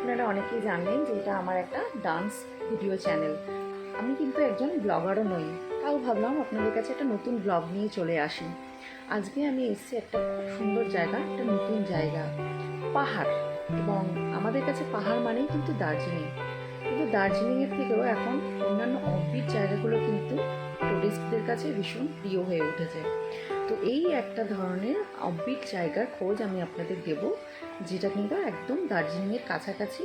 আপনারা অনেকেই জানেন যে এটা আমার একটা ডান্স ভিডিও চ্যানেল। আমি কিন্তু একজন ব্লগারও নই, তাও ভাবলাম আপনাদের কাছে একটা নতুন ব্লগ নিয়ে চলে আসি। আজকে আমি এসেছি একটা খুব সুন্দর জায়গা, একটা নতুন জায়গা, পাহাড়। এবং আমাদের কাছে পাহাড় মানেই কিন্তু দার্জিলিং, কিন্তু দার্জিলিংয়ের থেকেও এখন অন্যান্য অফবিট জায়গাগুলো কিন্তু টুরিস্টদের কাছে ভীষণ প্রিয় হয়ে উঠেছে। তো এই একটা ধরনের অফবিট জায়গার খোঁজ আমি আপনাদের দেব, যেটা কিন্তু একদম দার্জিলিংয়ের কাছাকাছি।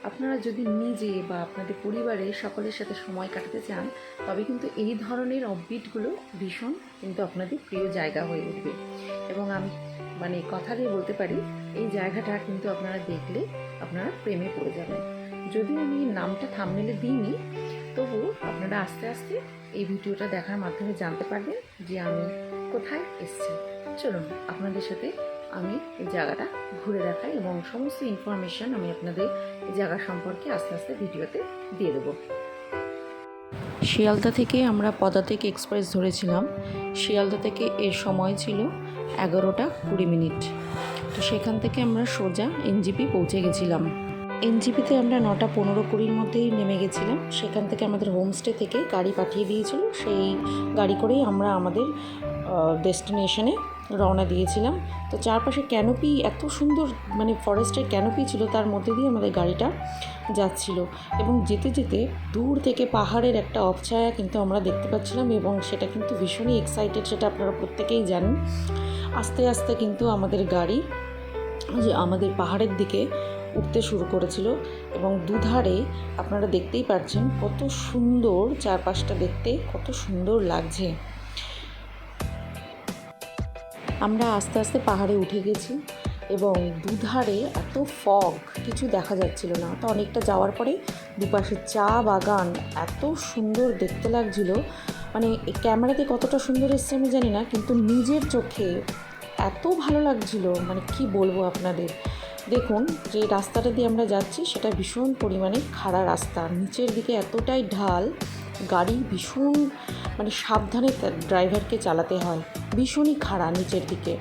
আপনারা যদি নিজে বা আপনাদের পরিবারের সকলের সাথে সময় কাটাতে চান, তবে কিন্তু এই ধরনের অফবিটগুলো ভীষণ কিন্তু আপনাদের প্রিয় জায়গা হয়ে উঠবে। এবং আমি কথা দিয়ে বলতে পারি, এই জায়গাটা কিন্তু আপনারা দেখলে আপনারা প্রেমে পড়ে যাবেন। যদিও আমি নামটা থাম্বনেলে দিইনি, তবু আপনারা আস্তে আস্তে এই ভিডিওটা দেখার মাধ্যমে জানতে পারবেন যে আমি কোথায় এসেছি। চলুন আপনাদের সাথে আমি এই জায়গাটা ঘুরে দেখাই এবং সমস্ত ইনফরমেশন আমি আপনাদের এই জায়গা সম্পর্কে আস্তে আস্তে ভিডিওতে দিয়ে দেবো। শিয়ালদা থেকে আমরা পদাতিক এক্সপ্রেস ধরেছিলাম। শিয়ালদা থেকে এর সময় ছিল 11:20। তো সেখান থেকে আমরা সোজা এনজিপি পৌঁছে গেছিলাম। এনজিপিতে আমরা 9:15-20 মধ্যেই নেমে গেছিলাম। সেখান থেকে আমাদের হোমস্টে থেকে গাড়ি পাঠিয়ে দিয়েছিল, সেই গাড়ি করেই আমরা আমাদের ডেস্টিনেশনে রওনা দিয়েছিলাম। তো চারপাশে ক্যানোপি, এত সুন্দর ফরেস্টের ক্যানোপি ছিল, তার মধ্যে দিয়ে আমাদের গাড়িটা যাচ্ছিল। এবং যেতে যেতে দূর থেকে পাহাড়ের একটা অবছায়া কিন্তু আমরা দেখতে পাচ্ছিলাম, এবং সেটা কিন্তু ভীষণই এক্সাইটেড, সেটা আপনারা প্রত্যেকেই জানেন। আস্তে আস্তে কিন্তু আমাদের গাড়ি যে আমাদের পাহাড়ের দিকে উঠতে শুরু করেছিল, এবং দুধারে আপনারা দেখতেই পাচ্ছেন কত সুন্দর, চারপাশটা দেখতে কত সুন্দর লাগছে। আমরা আস্তে আস্তে পাহাড়ে উঠে গেছি এবং দুধারে এত ফগ, কিছু দেখা যাচ্ছিল না। তো অনেকটা যাওয়ার পরে দুপাশে চা বাগান, এত সুন্দর দেখতে লাগছিল। ক্যামেরাতে কতটা সুন্দর এসছে আমি জানি না, কিন্তু নিজের চোখে এত ভালো লাগছিল, কি বলবো আপনাদের। দেখুন যে রাস্তাটা দিয়ে আমরা যাচ্ছি সেটা ভীষণ পরিমাণে খাড়া রাস্তা, নিচের দিকে এতটাই ঢাল, গাড়ি ভীষণ সাবধানে ড্রাইভারকে চালাতে হয়, ভীষণই খাড়া নিচের দিকে।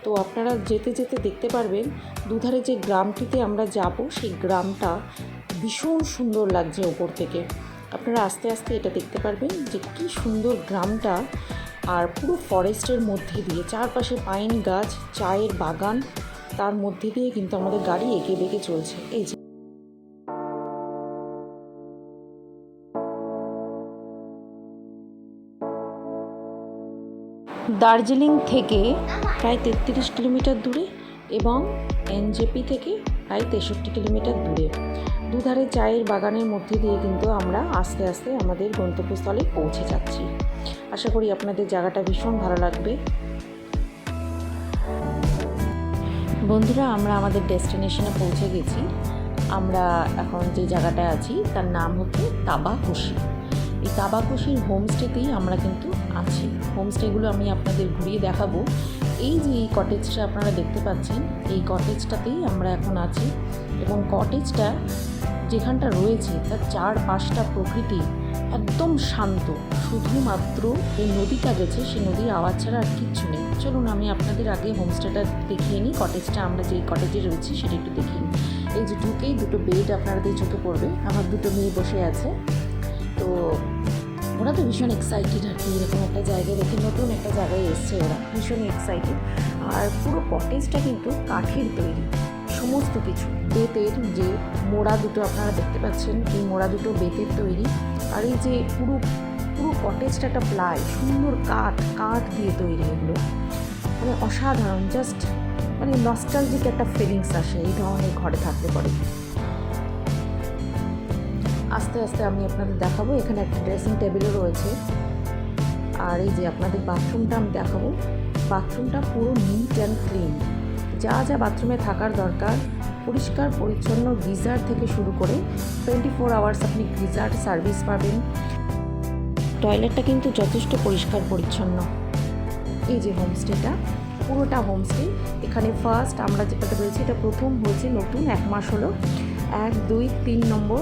তো আপনারা যেতে যেতে দেখতে পারবেন দুধারে যে গ্রামটিতে আমরা যাব, সেই গ্রামটা ভীষণ সুন্দর লাগছে ওপর থেকে। আপনারা আস্তে আস্তে এটা দেখতে পারবেন যে কী সুন্দর গ্রামটা, আর পুরো ফরেস্টের মধ্যে দিয়ে চারপাশে পাইন গাছ, চায়ের বাগান, তার মধ্যে দিয়ে কিন্তু আমাদের গাড়ি এঁকে বেঁকে চলছে। এই যে দার্জিলিং থেকে প্রায় 33 কিলোমিটার দূরে এবং এনজেপি থেকে প্রায় 63 কিলোমিটার দূরে। দুধারে চায়ের বাগানের মধ্যে দিয়ে কিন্তু আমরা আস্তে আস্তে আমাদের গন্তব্যস্থলে পৌঁছে যাচ্ছি। আশা করি আপনাদের জায়গাটা ভীষণ ভালো লাগবে। বন্ধুরা, আমরা আমাদের ডেস্টিনেশনে পৌঁছে গেছি। আমরা এখন যে জায়গাটায় আছি তার নাম হচ্ছে তাবাকুশি। এই তাবাকুশির হোমস্টেতেই আমরা কিন্তু আছি। হোমস্টেগুলো আমি আপনাদের ঘুরিয়ে দেখাবো। এই যে এই কটেজটা আপনারা দেখতে পাচ্ছেন, এই কটেজটাতেই আমরা এখন আছি। এবং কটেজটা যেখানটা রয়েছে তার চারপাশটা প্রকৃতি একদম শান্ত, শুধুমাত্র এই নদীটা গেছে, সেই নদীর আওয়াজ ছাড়া আর কিচ্ছু নেই। চলুন আমি আপনাদের আগে হোমস্টেটা দেখিয়ে নিই। কটেজটা আমরা যেই কটেজে রয়েছি সেটা একটু দেখিয়ে নিই। এই যে ঢুকেই দুটো বেড আপনাদের চোখে পড়বে। আমার দুটো মেয়ে বসে আছে, তো ওরা তো ভীষণ এক্সাইটেড আর কি, এরকম একটা জায়গায় দেখে, নতুন একটা জায়গায় এসছে ওরা, ভীষণ এক্সাইটেড। আর পুরো কটেজটা কিন্তু কাঠের তৈরি, সমস্ত কিছু বেতের, যে মোড়া দুটো আপনারা দেখতে পাচ্ছেন, এই মোড়া দুটো বেতের তৈরি। আর এই যে পুরো পুরো কটেজটা একটা প্লাই, সুন্দর কাঠ দিয়ে তৈরি। এগুলো অসাধারণ, জাস্ট নস্টালজিক একটা ফিলিংস আসে এই ধরনের ঘরে থাকতে পারে। আস্তে আস্তে আমি আপনাদের দেখাবো। এখানে একটা ড্রেসিং টেবিলও রয়েছে। আর এই যে আপনাদের বাথরুমটা আমি দেখাবো। বাথরুমটা পুরো নিট অ্যান্ড ক্লিন, যা যা বাথরুমে থাকার দরকার, পরিষ্কার পরিচ্ছন্ন, গিজার থেকে শুরু করে 24 আওয়ার্স আপনি গিজার সার্ভিস পাবেন। টয়লেটটা কিন্তু যথেষ্ট পরিষ্কার পরিচ্ছন্ন। এই যে হোমস্টেটা, পুরোটা হোমস্টে। এখানে ফার্স্ট আমরা যেটাতে রয়েছি, এটা প্রথম হয়েছে, নতুন 1 মাস হলো। 1, 2, 3 নম্বর,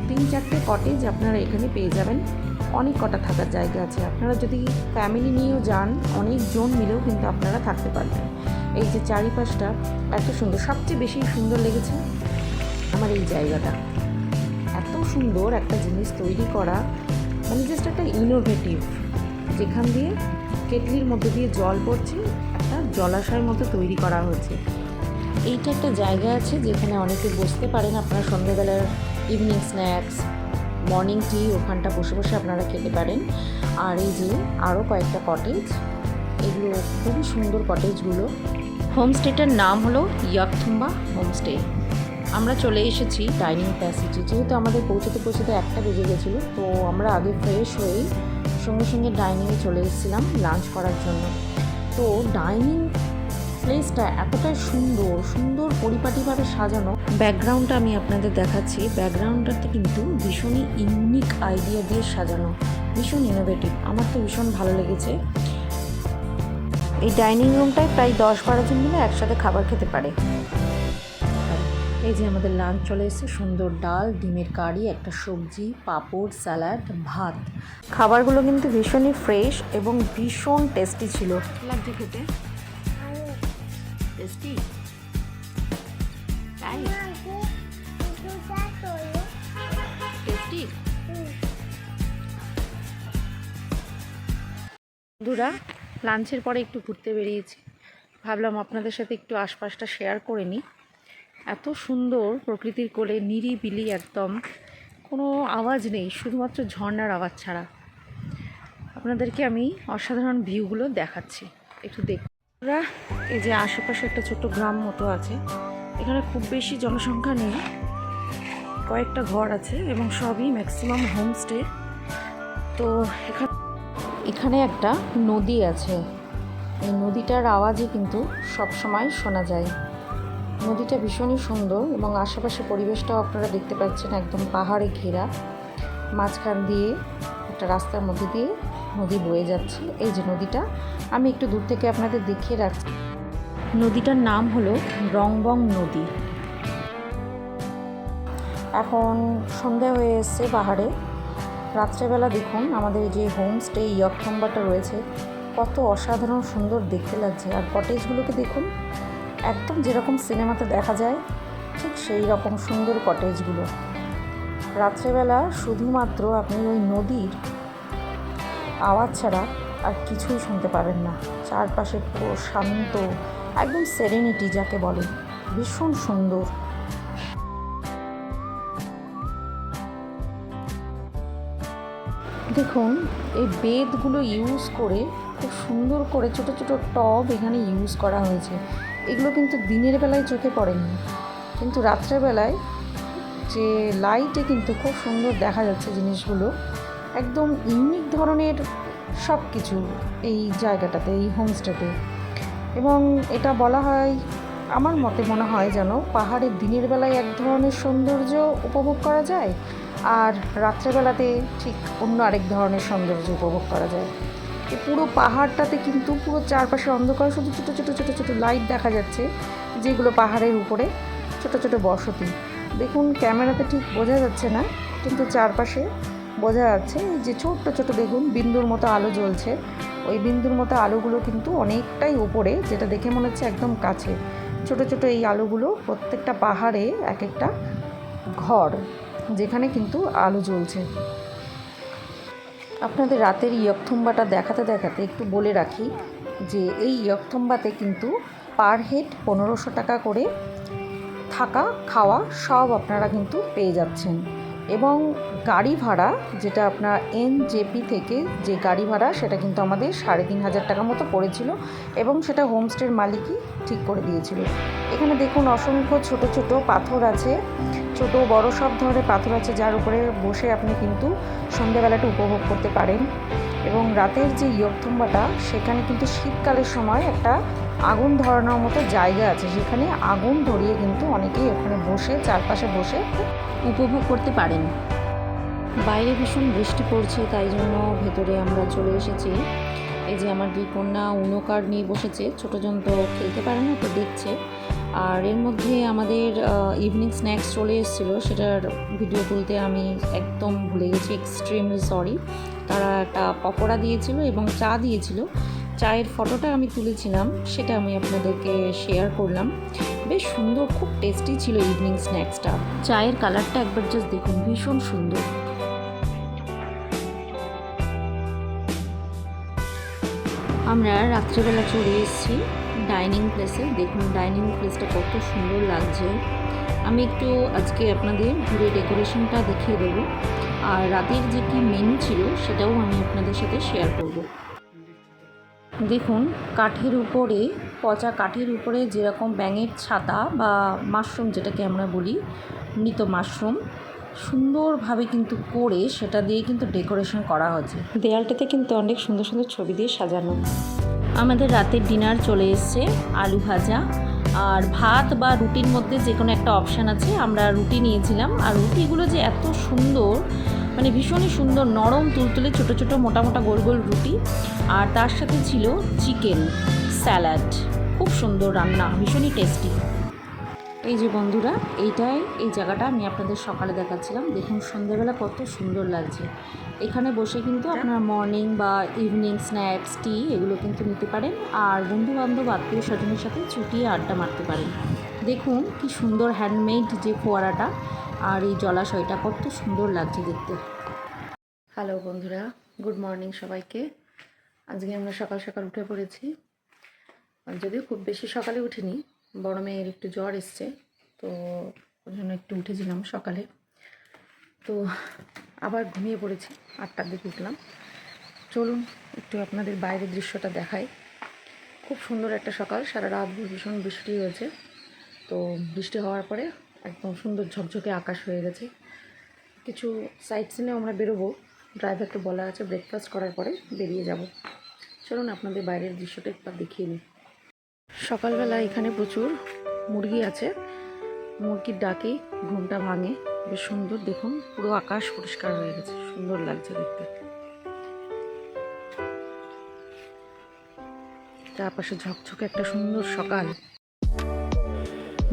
3-4টে কটেজ আপনারা এখানে পেয়ে যাবেন। অনেক কটা থাকার জায়গা আছে। আপনারা যদি ফ্যামিলি নিয়েও যান, অনেকজন মিলেও কিন্তু আপনারা থাকতে পারবেন। এই যে চারিপাশটা এত সুন্দর, সবচেয়ে বেশি সুন্দর লেগেছে আমার এই জায়গাটা। এত সুন্দর একটা জিনিস তৈরি করা, মানে জাস্ট একটা ইনোভেটিভ, যেখান দিয়ে কেটলির মধ্যে দিয়ে জল পড়ছে, একটা জলাশয়ের মতো তৈরি করা হয়েছে। এইটা একটা জায়গা আছে যেখানে অনেকে বসতে পারেন, আপনারা সন্ধ্যেবেলার ইভিনিং স্ন্যাক্স, মর্নিং টি ওখানটা বসে বসে আপনারা খেতে পারেন। আর এই যে আরও কয়েকটা কটেজ, এগুলো খুবই সুন্দর কটেজগুলো। হোমস্টেটার নাম হলো ইয়াকথুম্বা হোমস্টে। আমরা চলে এসেছি ডাইনিং প্যাসেজে, যেহেতু আমাদের পৌঁছতে 1টা বেজে গেছিলো, তো আমরা আগে ফ্রেশ হয়েই সঙ্গে সঙ্গে ডাইনিংয়ে চলে এসেছিলাম লাঞ্চ করার জন্য। তো ডাইনিং প্লেসটা এতটাই সুন্দর সুন্দর পরিপাটিভাবে সাজানো। ব্যাকগ্রাউন্ডটা আমি আপনাদের দেখাচ্ছি। ব্যাকগ্রাউন্ডটাতে কিন্তু ভীষণই ইউনিক আইডিয়া দিয়ে সাজানো, ভীষণ ইনোভেটিভ। আমার তো ভীষণ ভালো লেগেছে। এই ডাইনিং রুমটায় প্রায় 10-12 জন মিলে একসাথে খাবার খেতে পারে। এই যে আমাদের লাঞ্চ চলে এসেছে, সুন্দর ডাল, ডিমের কারি, একটা সবজি, পাঁপড়, স্যালাড, ভাত। খাবারগুলো কিন্তু ভীষণই ফ্রেশ এবং ভীষণ টেস্টি ছিল। লাগছে খেতে? টেস্টি? তাই? টেস্টি? বন্ধুরা, লাঞ্চের পরে একটু ঘুরতে বেরিয়েছি, ভাবলাম আপনাদের সাথে একটু আশপাশটা শেয়ার করে নিই। এত সুন্দর প্রকৃতির কোলে, নিরিবিলি একদম, কোনো আওয়াজ নেই, শুধুমাত্র ঝর্ণার আওয়াজ ছাড়া। আপনাদেরকে আমি অসাধারণ ভিউগুলো দেখাচ্ছি, একটু দেখুন। এই যে আশেপাশে একটা ছোট্ট গ্রাম মতো আছে, এখানে খুব বেশি জনসংখ্যা নেই, কয়েকটা ঘর আছে এবং সবই ম্যাক্সিমাম হোমস্টে। তো এখানে একটা নদী আছে, এই নদীটার আওয়াজই কিন্তু সব সময় শোনা যায়। নদীটা ভীষণই সুন্দর এবং আশেপাশে পরিবেশটাও আপনারা দেখতে পাচ্ছেন, একদম পাহাড়ে ঘেরা। মাঝখান দিয়ে একটা রাস্তার মধ্যে দিয়ে নদী বয়ে যাচ্ছে। এই যে নদীটা, আমি একটু দূর থেকে আপনাদের দেখিয়ে রাখছি। নদীটার নাম হলো রংবং নদী। এখন সন্ধ্যা হয়ে এসছে পাহাড়ে। রাত্রেবেলা দেখুন আমাদের যে হোমস্টে ইয়াকথুম্বাটা রয়েছে, কত অসাধারণ সুন্দর দেখতে লাগছে। আর কটেজগুলোকে দেখুন, একদম যেরকম সিনেমাতে দেখা যায় ঠিক সেই রকম সুন্দর কটেজগুলো। রাত্রেবেলা শুধুমাত্র আপনি ওই নদীর আওয়াজ ছাড়া আর কিছুই শুনতে পাবেন না। চারপাশে পুরো শান্ত, একদম সেরেনিটি যাকে বলে, ভীষণ সুন্দর। দেখুন এই বেতগুলো ইউজ করে খুব সুন্দর করে ছোটো ছোটো টব এখানে ইউজ করা হয়েছে। এগুলো কিন্তু দিনের বেলায় চোখে পড়েনি, কিন্তু রাত্রেবেলায় যে লাইটে কিন্তু খুব সুন্দর দেখা যাচ্ছে জিনিসগুলো। একদম ইউনিক ধরনের সব কিছু এই জায়গাটাতে, এই হোমস্টেতে। এবং এটা বলা হয়, আমার মতে মনে হয় যেন পাহাড়ের দিনের বেলায় এক ধরনের সৌন্দর্য উপভোগ করা যায়, আর রাত্রেবেলাতে ঠিক অন্য আরেক ধরনের সৌন্দর্য উপভোগ করা যায়। এই পুরো পাহাড়টাতে কিন্তু পুরো চারপাশে অন্ধকার, শুধু ছোটো ছোটো ছোটো ছোটো লাইট দেখা যাচ্ছে, যেগুলো পাহাড়ের উপরে ছোটো ছোটো বসতি। দেখুন ক্যামেরাতে ঠিক বোঝা যাচ্ছে না, কিন্তু চারপাশে বোঝা যাচ্ছে যে ছোট্ট ছোটো দেখুন বিন্দুর মতো আলো জ্বলছে। ওই বিন্দুর মতো আলোগুলো কিন্তু অনেকটাই উপরে, যেটা দেখে মনে হচ্ছে একদম কাছে। ছোটো ছোটো এই আলোগুলো প্রত্যেকটা পাহাড়ে এক একটা ঘর, যেখানে কিন্তু আলো জ্বলছে। আপনাদের রাতের ইয়াকথুম্বাটা দেখাতে দেখাতে একটু বলে রাখি যে এই ইয়াকথুম্বাতে কিন্তু পার হেড 1500 টাকা করে থাকা খাওয়া সব আপনারা কিন্তু পেয়ে যাচ্ছেন। এবং গাড়ি ভাড়া, যেটা আপনার এনজেপি থেকে যে গাড়ি ভাড়া, সেটা কিন্তু আমাদের 3500 টাকা মতো পড়েছিল এবং সেটা হোমস্টের মালিকই ঠিক করে দিয়েছিল। এখানে দেখুন অসংখ্য ছোট ছোট পাথর আছে, ছোট বড় সব ধরনের পাথর আছে, যার উপরে বসে আপনি কিন্তু সন্ধ্যাবেলাটা উপভোগ করতে পারেন। এবং রাতের যে ইয়াকথুম্বাটা, সেখানে কিন্তু শীতকালের সময় একটা আগুন ধরানোর মতো জায়গা আছে, সেখানে আগুন ধরিয়ে কিন্তু অনেকেই ওখানে বসে চারপাশে বসে উপভোগ করতে পারেন। বাইরে ভীষণ বৃষ্টি পড়ছে, তাই জন্য ভেতরে আমরা চলে এসেছি। এই যে আমার দুই কন্যা উনো কার্ড নিয়ে বসেছে, ছোটোজন তো খেলতে পারে না, তো দেখছে। আর এর মধ্যে আমাদের ইভিনিং স্ন্যাক্স চলে এসেছিলো, সেটার ভিডিও তুলতে আমি একদম ভুলে গেছি, এক্সট্রিমলি সরি। তারা একটা পকোড়া দিয়েছিল এবং চা দিয়েছিল, চায়ের ফটোটা আমি তুলেছিলাম, সেটা আমি আপনাদেরকে শেয়ার করলাম। বেশ সুন্দর, খুব টেস্টি ছিল ইভিনিং স্ন্যাক্সটা। চায়ের কালারটা একবার জাস্ট দেখুন, ভীষণ সুন্দর। আমরা রাত্রেবেলা চলে এসেছি ডাইনিং প্লেসে। দেখুন ডাইনিং প্লেসটা কত সুন্দর লাগছে। আমি একটু আজকে আপনাদের ঘুরে ডেকোরেশনটা দেখিয়ে দেবো, আর রাতের যে কি মেনু ছিল সেটাও আমি আপনাদের সাথে শেয়ার করব। দেখুন কাঠের উপরে, পচা কাঠের উপরে যেরকম ব্যাঙের ছাতা বা মাশরুম যেটাকে আমরা বলি, মৃত মাশরুম, সুন্দরভাবে কিন্তু করে সেটা দিয়ে কিন্তু ডেকোরেশন করা হয়েছে। দেয়ালটাতে কিন্তু অনেক সুন্দর সুন্দর ছবি দিয়ে সাজানো। আমাদের রাতের ডিনার চলে এসছে, আলু ভাজা আর ভাত বা রুটির মধ্যে যে কোনো একটা অপশান আছে। আমরা রুটি নিয়েছিলাম, আর রুটিগুলো যে এত সুন্দর, মানে ভীষণই সুন্দর, নরম তুলতুলে ছোটো ছোটো মোটা মোটা গোল গোল রুটি, আর তার সাথে ছিল চিকেন স্যালাড। খুব সুন্দর রান্না, ভীষণই টেস্টি। এই যে বন্ধুরা, এই জায়গাটা আমি আপনাদের সকালে দেখাচ্ছিলাম। দেখুন সন্ধ্যেবেলা কত সুন্দর লাগছে। এখানে বসে কিন্তু আপনার মর্নিং বা ইভিনিং স্ন্যাক্স, টি এগুলো কিন্তু নিতে পারেন, আর বন্ধুবান্ধব আত্মীয় স্বজনের সাথে চুটিয়ে আড্ডা মারতে পারেন। দেখুন কি সুন্দর হ্যান্ডমেড যে ফোয়ারাটা আর এই জলাশয়টা কত সুন্দর লাগছে দেখতে। হ্যালো বন্ধুরা, গুড মর্নিং সবাইকে। আজকে আমরা সকাল সকাল উঠে পড়েছি, যদিও খুব বেশি সকালে উঠিনি, বড় মেয়ের একটু জ্বর এসছে, তো ওই জন্য একটু উঠেছিলাম সকালে। তো আবার ঘুমিয়ে পড়েছি, 8টার দিকে উঠলাম। চলুন একটু আপনাদের বাইরের দৃশ্যটা দেখাই। খুব সুন্দর একটা সকাল, সারা রাত ভীষণ বৃষ্টি হয়েছে। তো বৃষ্টি হওয়ার পরে একদম সুন্দর ঝকঝকে আকাশ হয়ে গেছে। কিছু সাইট সিনে আমরা বেরোবো, ড্রাইভারকে বলা আছে ব্রেকফাস্ট করার পরে বেরিয়ে যাব। চলুন আপনাদের বাইরের দৃশ্যটা একবার দেখিয়ে নিই। সকালবেলা এখানে প্রচুর মুরগি আছে, মুরগির ডাকে ঘুমটা ভাঙে। বেশ সুন্দর, দেখুন পুরো আকাশ পরিষ্কার হয়ে গেছে, সুন্দর লাগছে দেখতে। চারপাশে ঝকঝকে একটা সুন্দর সকাল।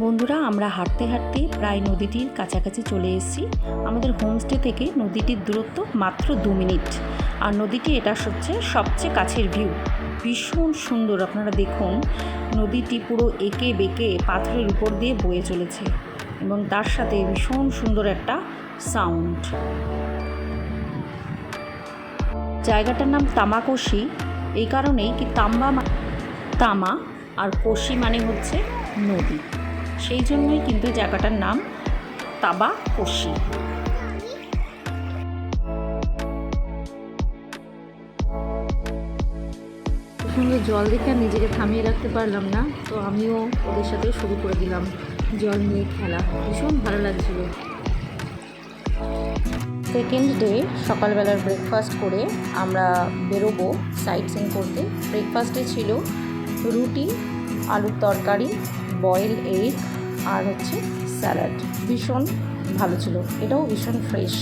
বন্ধুরা, আমরা হাঁটতে হাঁটতে প্রায় নদীটির কাছাকাছি চলে এসেছি। আমাদের হোমস্টে থেকে নদীটির দূরত্ব মাত্র 2 মিনিট, আর নদীটি এটা হচ্ছে সবচেয়ে কাছের ভিউ। ভীষণ সুন্দর, আপনারা দেখুন নদীটি পুরো এঁকে বেঁকে পাথরের উপর দিয়ে বয়ে চলেছে, এবং তার সাথে ভীষণ সুন্দর একটা সাউন্ড। জায়গাটার নাম তামাকোশি এই কারণেই কি তামা আর কোশি মানে হচ্ছে নদী, সেই জন্যই কিন্তু জায়গাটার নাম তাবাকোশি। সুন্দর জল দেখে আর নিজেকে থামিয়ে রাখতে পারলাম না, তো আমিও ওদের সাথে শুরু করে দিলাম জল নিয়ে খেলা। ভীষণ ভালো লাগছিল। সেকেন্ড ডে সকালবেলার ব্রেকফাস্ট করে আমরা বেরোবো সাইট সিন করতে। ব্রেকফাস্টে ছিল রুটি, আলুর তরকারি, বয়েল এগ আর হচ্ছে স্যালাড। ভীষণ ভালো ছিল, এটাও ভীষণ ফ্রেশ।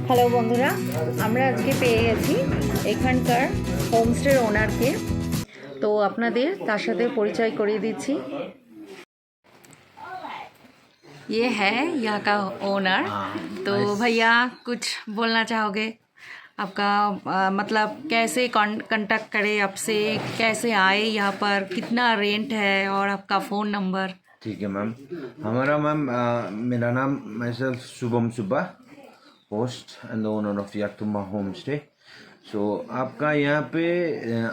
হ্যালো বন্ধুরা, আমরা আজকে পেয়ে গেছি এখানকার হোমস্টের ওনারকে, তো আপনাদের তার সাথে পরিচয় করিয়ে দিচ্ছি। ये है यहाँ का ओनर। तो भैया कुछ बोलना चाहोगे? आपका मतलब कैसे कांटेक्ट करे आपसे, कैसे आए यहाँ पर, कितना रेंट है और आपका फ़ोन नंबर? ठीक है मैम। हमारा मैम मेरा नाम myself Shubham Subba, host and the owner of Yaktumba home stay. So आपका यहाँ पे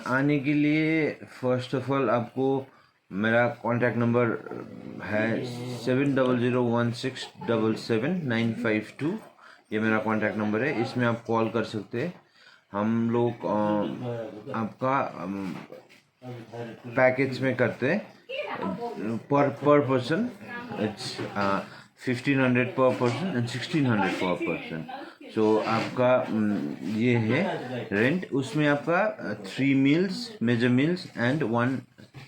आने के लिए फर्स्ट ऑफ ऑल आपको मेरा कॉन्टैक्ट नंबर है 7001677952। ये मेरा कॉन्टैक्ट नंबर है, इसमें आप कॉल कर सकते हैं। हम लोग आपका पैकेज में करते हैं पर पर्सन। इट्स 1500 पर पर्सन एंड 1600 पर पर्सन। सो आपका ये है रेंट। उसमें आपका 3 meals, major meals and 1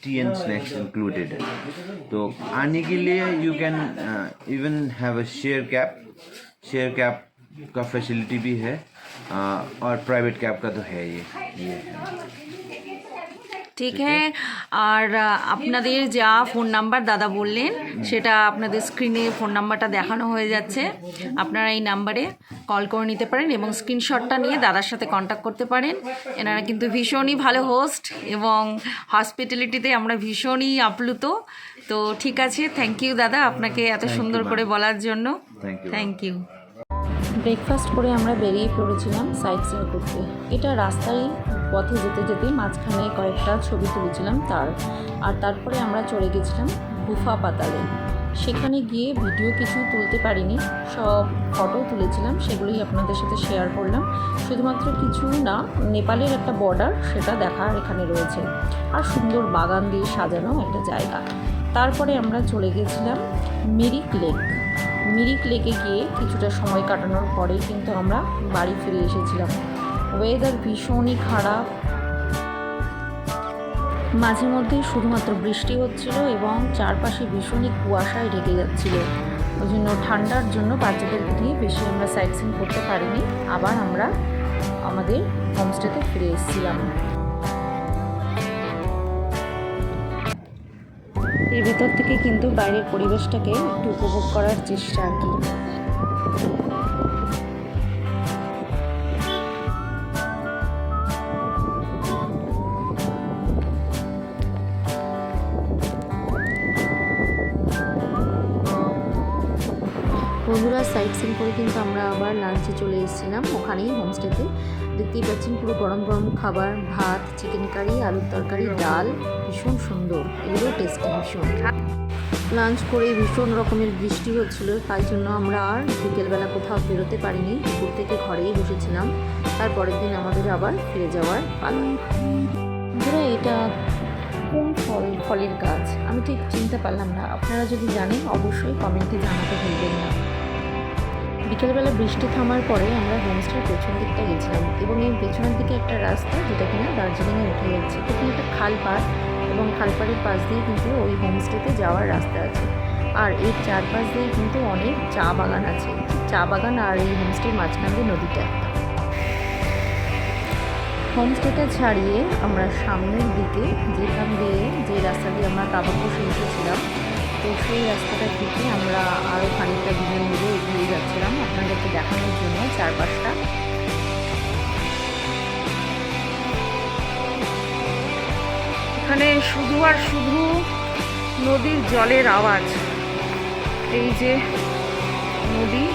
tea and snacks included है। तो आने के लिए you can even have a share cab का फैसिलिटी भी है, और प्राइवेट कैब का तो है ये है। ঠিক হ্যাঁ। আর আপনাদের যা ফোন নাম্বার দাদা বললেন সেটা আপনাদের স্ক্রিনে ফোন নাম্বারটা দেখানো হয়ে যাচ্ছে, আপনারা এই নাম্বারে কল করে নিতে পারেন এবং স্ক্রিনশটটা নিয়ে দাদার সাথে কন্ট্যাক্ট করতে পারেন। এনারা কিন্তু ভীষণই ভালো হোস্ট এবং হসপিটালিটিতে আমরা ভীষণই আপ্লুত। তো ঠিক আছে, থ্যাংক ইউ দাদা আপনাকে এত সুন্দর করে বলার জন্য। Thank you. ব্রেকফাস্ট করে আমরা বেরিয়ে পড়েছিলাম সাইট সিন করতে। এটা রাস্তায় পথে যেতে যেতে মাঝখানে কয়েকটা ছবি তুলেছিলাম আর তারপরে আমরা চলে গেছিলাম গুফা পাতালে। সেখানে গিয়ে ভিডিও কিছু তুলতে পারিনি, সব ফটো তুলেছিলাম, সেগুলোই আপনাদের সাথে শেয়ার করলাম। শুধুমাত্র কিছু না, নেপালের একটা বর্ডার সেটা দেখার এখানে রয়েছে, আর সুন্দর বাগান দিয়ে সাজানো একটা জায়গা। তারপরে আমরা চলে গেছিলাম মিরিক লেক। মিরিক লেকে গিয়ে কিছুটা সময় কাটানোর পরেই কিন্তু আমরা বাড়ি ফিরে এসেছিলাম। ওয়েদার ভীষণই খারাপ, মাঝে মধ্যে শুধুমাত্র বৃষ্টি হচ্ছিল এবং চারপাশে ভীষণই কুয়াশায় ঢেকে যাচ্ছিল। ওই জন্য ঠান্ডার জন্য বাচ্চাদেরকে দিয়ে বেশি আমরা সাইট সিন করতে পারিনি। আবার আমরা আমাদের হোমস্টেতে ফিরে এসেছিলাম। এর ভেতর থেকে কিন্তু বাইরের পরিবেশটাকে একটু উপভোগ করার চেষ্টা আর কি। বন্ধুরা সাইট সিন করে কিন্তু আমরা আবার লাঞ্চে চলে এসেছিলাম ওখানেই হোমস্টেতে। দেখতেই পাচ্ছেন পুরো গরম গরম খাবার, ভাত, চিকেন কারি, আলুর তরকারি, ডাল, ভীষণ সুন্দর, এগুলো টেস্টি ভীষণ। লাঞ্চ করে ভীষণ রকমের বৃষ্টি হচ্ছিল, তাই জন্য আমরা আর বিকেলবেলা কোথাও বেরোতে পারিনি, দুপুর থেকে ঘরেই বসেছিলাম। তারপরের দিন আমাদের আবার ফিরে যাওয়ার পালা। বন্ধুরা এটা কোন ফলের গাছ আমি ঠিক চিনতে পারলাম না, আপনারা যদি জানেন অবশ্যই কমেন্টে জানাতে ভুলবেন না। বিকেলবেলা বৃষ্টি থামার পরে আমরা হোমস্টের পেছন দিকটা গেছিলাম এবং এই পেছনের দিকে একটা রাস্তা যেটা কিনা দার্জিলিংয়ে উঠে যাচ্ছে। এখানে একটা খাল পাড় এবং খালপাড়ের পাশ দিয়ে কিন্তু ওই হোমস্টেতে যাওয়ার রাস্তা আছে। আর এর চারপাশ দিয়ে কিন্তু অনেক চা বাগান আছে, চা বাগান আর এই হোমস্টের মাঝখান দিয়ে নদীটা। হোমস্টেটা ছাড়িয়ে আমরা সামনের দিকে যেখান দিয়ে যে রাস্তা দিয়ে আমরা তাবাকুশি এসেছিলাম, তো সেই রাস্তাটা থেকে আমরা আরও খানিকটা দুজন মিলে এগিয়ে যাচ্ছিলাম আপনাদেরকে দেখানোর জন্য চারপাশটা। এখানে শুধু আর শুধু নদীর জলের আওয়াজ, এই যে নদী,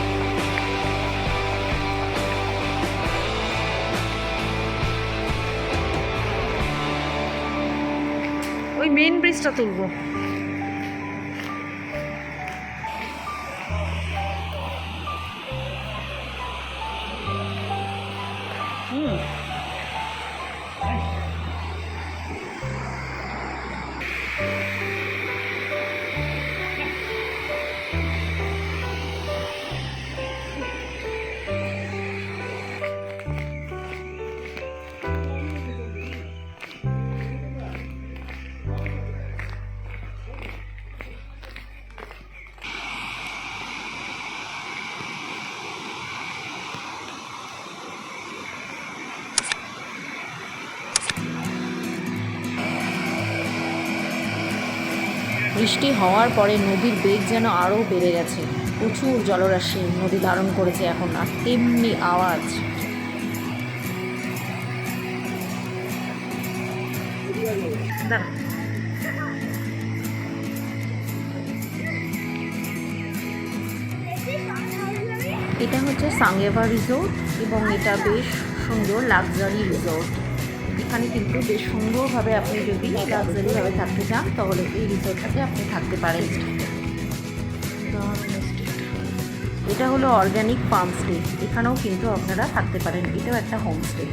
ওই মেইন ব্রিজটা তুলবো। বৃষ্টি হওয়ার পরে নদীর বেগ যেন আরও বেড়ে গেছে, প্রচুর জলরাশি নদী ধারণ করেছে এখন, আর তেমনি আওয়াজ। এটা হচ্ছে সাঙ্গেভা রিসোর্ট এবং এটা বেশ সুন্দর লাক্সারি রিসোর্ট। এখানে কিন্তু বেশ সুন্দরভাবে আপনি যদি লাক্সারিভাবে থাকতে চান তাহলে এই রিসোর্টটাতে আপনি থাকতে পারেন। এটা হলো অর্গ্যানিক ফার্ম স্টে, এখানেও কিন্তু আপনারা থাকতে পারেন, এটাও একটা হোমস্টে।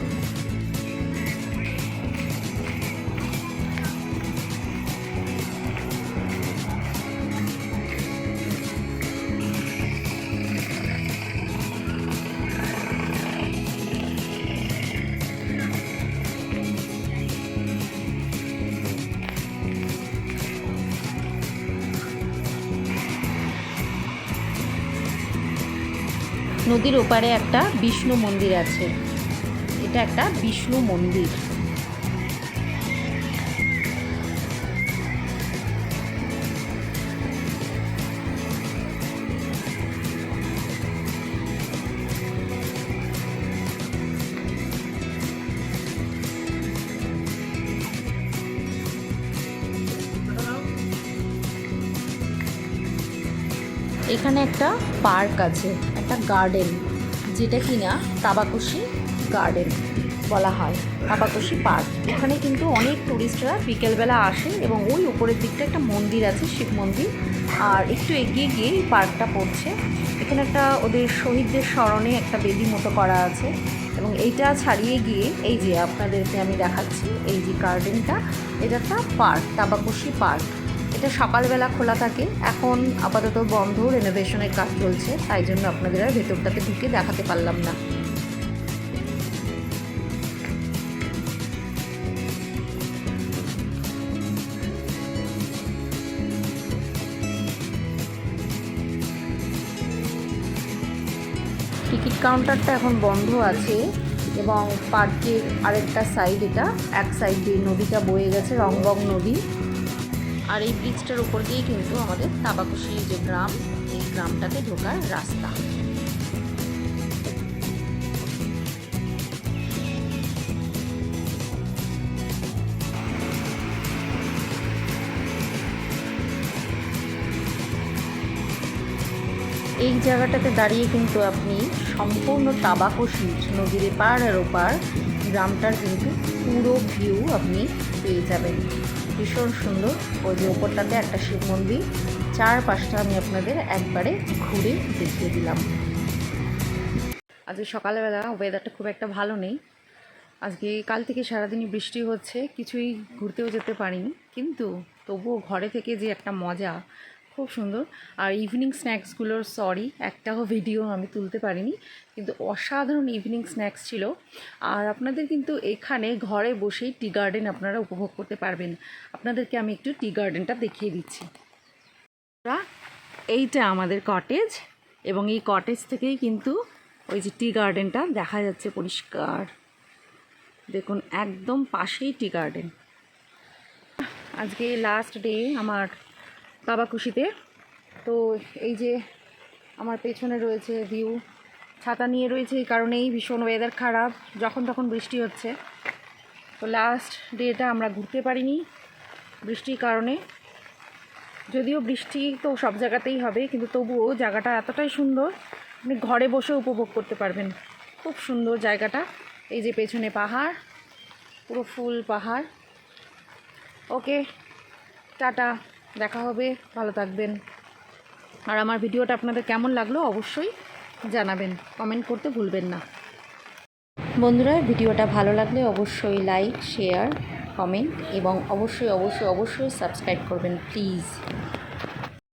নদীর ওপারে একটা বিষ্ণু মন্দির আছে, এটা একটা বিষ্ণু মন্দির। এখানে একটা পার্ক আছে, একটা গার্ডেন, যেটা কিনা তাবাকুশি গার্ডেন বলা হয়, তাবাকুশি পার্ক। এখানে কিন্তু অনেক টুরিস্টরা বিকেলবেলা আসে এবং ওই উপরের দিকটা একটা মন্দির আছে, শিব মন্দির। আর একটু এগিয়ে গিয়ে এই পার্কটা পড়ছে। এখানে একটা ওদের শহীদদের স্মরণে একটা বেদি মতো করা আছে এবং এইটা ছাড়িয়ে গিয়ে এই যে আপনাদেরকে আমি দেখাচ্ছি, এই যে গার্ডেনটা, এটা একটা পার্ক, তাবাকুশি পার্ক। এটা সকালবেলা খোলা থাকে, এখন আপাতত বন্ধ, রেনোভেশনের কাজ চলছে, তাই জন্য আপনাদের আর ভেতরটাতে ঢুকে দেখাতে পারলাম না। টিকিট কাউন্টারটা এখন বন্ধ আছে এবং পার্কের আরেকটা সাইড, এটা এক সাইড দিয়ে নদীটা বয়ে গেছে, রংবং নদী। আর এই ব্রিজটার উপর দিয়েই কিন্তু আমাদের তাবাকুশি যে গ্রাম, এই গ্রামটাতে ঢোকার রাস্তা। এই জায়গাটাতে দাঁড়িয়ে কিন্তু আপনি সম্পূর্ণ তাবাকুশি নদীর এপার আর ওপার গ্রামটার কিন্তু পুরো ভিউ আপনি পেয়ে যাবেন। ভীষণ সুন্দর। ওই যে ওপরটাতে একটা শিব মন্দির, চারপাশটা আমি আপনাদের একবারে ঘুরে দেখিয়ে দিলাম। আজকে সকালবেলা ওয়েদারটা খুব একটা ভালো নেই, আজকে কাল থেকে সারাদিনই বৃষ্টি হচ্ছে, কিছুই ঘুরতেও যেতে পারিনি, কিন্তু তবুও ঘরে থেকে যে একটা মজা, খুব সুন্দর। আর ইভিনিং স্ন্যাক্সগুলোর সরি একটাও ভিডিও আমি তুলতে পারিনি, কিন্তু অসাধারণ ইভিনিং স্ন্যাক্স ছিল। আর আপনাদের কিন্তু এখানে ঘরে বসেই টি গার্ডেন আপনারা উপভোগ করতে পারবেন। আপনাদেরকে আমি একটু টি গার্ডেনটা দেখিয়ে দিচ্ছি। এইটা আমাদের কটেজ এবং এই কটেজ থেকেই কিন্তু ওই যে টি গার্ডেনটা দেখা যাচ্ছে পরিষ্কার, দেখুন একদম পাশেই টি গার্ডেন। আজকে লাস্ট ডে আমার তাবাকুশিতে, তো এই যে আমার পেছনে রয়েছে ভিউ, ছাতা নিয়ে রয়েছে এই কারণেই, ভীষণ ওয়েদার খারাপ, যখন তখন বৃষ্টি হচ্ছে। তো লাস্ট ডেটা আমরা ঘুরতে পারিনি বৃষ্টির কারণে, যদিও বৃষ্টি তো সব জায়গাতেই হবে, কিন্তু তবুও জায়গাটা এতটাই সুন্দর, আপনি ঘরে বসে উপভোগ করতে পারবেন। খুব সুন্দর জায়গাটা। এই যে পেছনে পাহাড়, পুরো ফুল পাহাড়। ওকে, টাটা, দেখা হবে, ভালো থাকবেন। আর আমার ভিডিওটা আপনাদের কেমন লাগলো অবশ্যই জানাবেন, কমেন্ট করতে ভুলবেন না। বন্ধুরা, ভিডিওটা ভালো লাগলে অবশ্যই লাইক, শেয়ার, কমেন্ট এবং অবশ্যই অবশ্যই অবশ্যই সাবস্ক্রাইব করবেন প্লিজ।